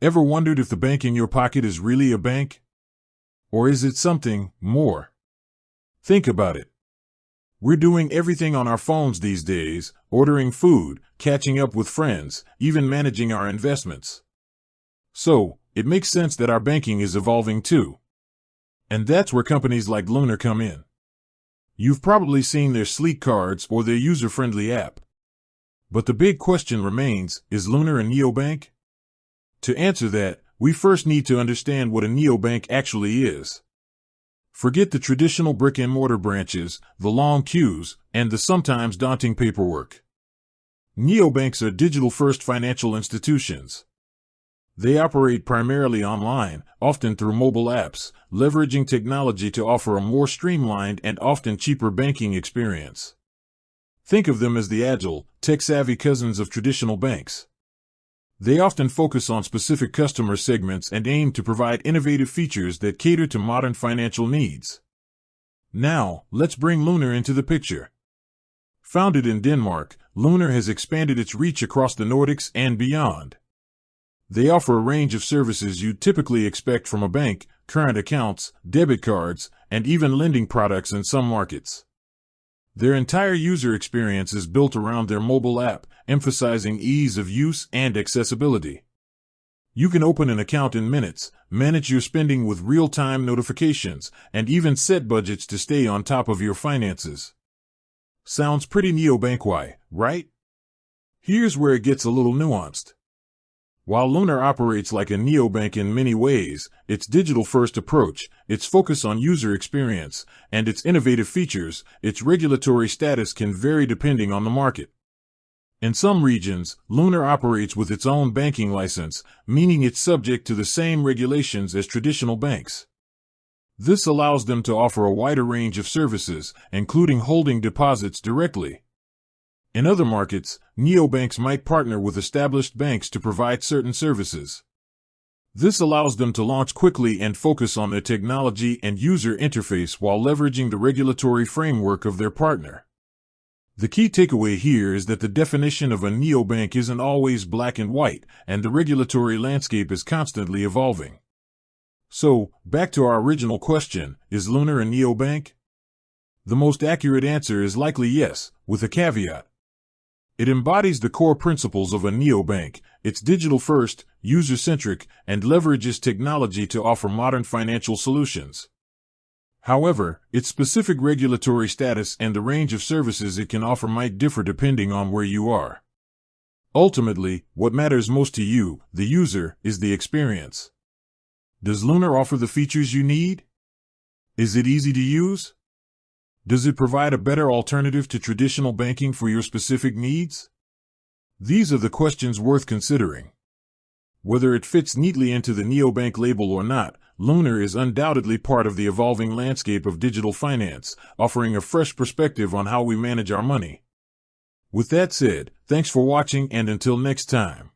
Ever wondered if the bank in your pocket is really a bank? Or is it something more? Think about it. We're doing everything on our phones these days, ordering food, catching up with friends, even managing our investments. So, it makes sense that our banking is evolving too. And that's where companies like Lunar come in. You've probably seen their sleek cards or their user-friendly app. But the big question remains, is Lunar a neobank? To answer that, we first need to understand what a neobank actually is. Forget the traditional brick-and-mortar branches, the long queues, and the sometimes daunting paperwork. Neobanks are digital-first financial institutions. They operate primarily online, often through mobile apps, leveraging technology to offer a more streamlined and often cheaper banking experience. Think of them as the agile, tech-savvy cousins of traditional banks. They often focus on specific customer segments and aim to provide innovative features that cater to modern financial needs. Now, let's bring Lunar into the picture. Founded in Denmark, Lunar has expanded its reach across the Nordics and beyond. They offer a range of services you'd typically expect from a bank: current accounts, debit cards, and even lending products in some markets. Their entire user experience is built around their mobile app, emphasizing ease of use and accessibility. You can open an account in minutes, manage your spending with real-time notifications, and even set budgets to stay on top of your finances. Sounds pretty neobank-y, right? Here's where it gets a little nuanced. While Lunar operates like a neobank in many ways, its digital-first approach, its focus on user experience, and its innovative features, its regulatory status can vary depending on the market. In some regions, Lunar operates with its own banking license, meaning it's subject to the same regulations as traditional banks. This allows them to offer a wider range of services, including holding deposits directly. In other markets, neobanks might partner with established banks to provide certain services. This allows them to launch quickly and focus on their technology and user interface while leveraging the regulatory framework of their partner. The key takeaway here is that the definition of a neobank isn't always black and white, and the regulatory landscape is constantly evolving. So, back to our original question, is Lunar a neobank? The most accurate answer is likely yes, with a caveat. It embodies the core principles of a neobank. It's digital-first, user-centric, and leverages technology to offer modern financial solutions. However, its specific regulatory status and the range of services it can offer might differ depending on where you are. Ultimately, what matters most to you, the user, is the experience. Does Lunar offer the features you need? Is it easy to use? Does it provide a better alternative to traditional banking for your specific needs? These are the questions worth considering. Whether it fits neatly into the neobank label or not, Lunar is undoubtedly part of the evolving landscape of digital finance, offering a fresh perspective on how we manage our money. With that said, thanks for watching, and until next time.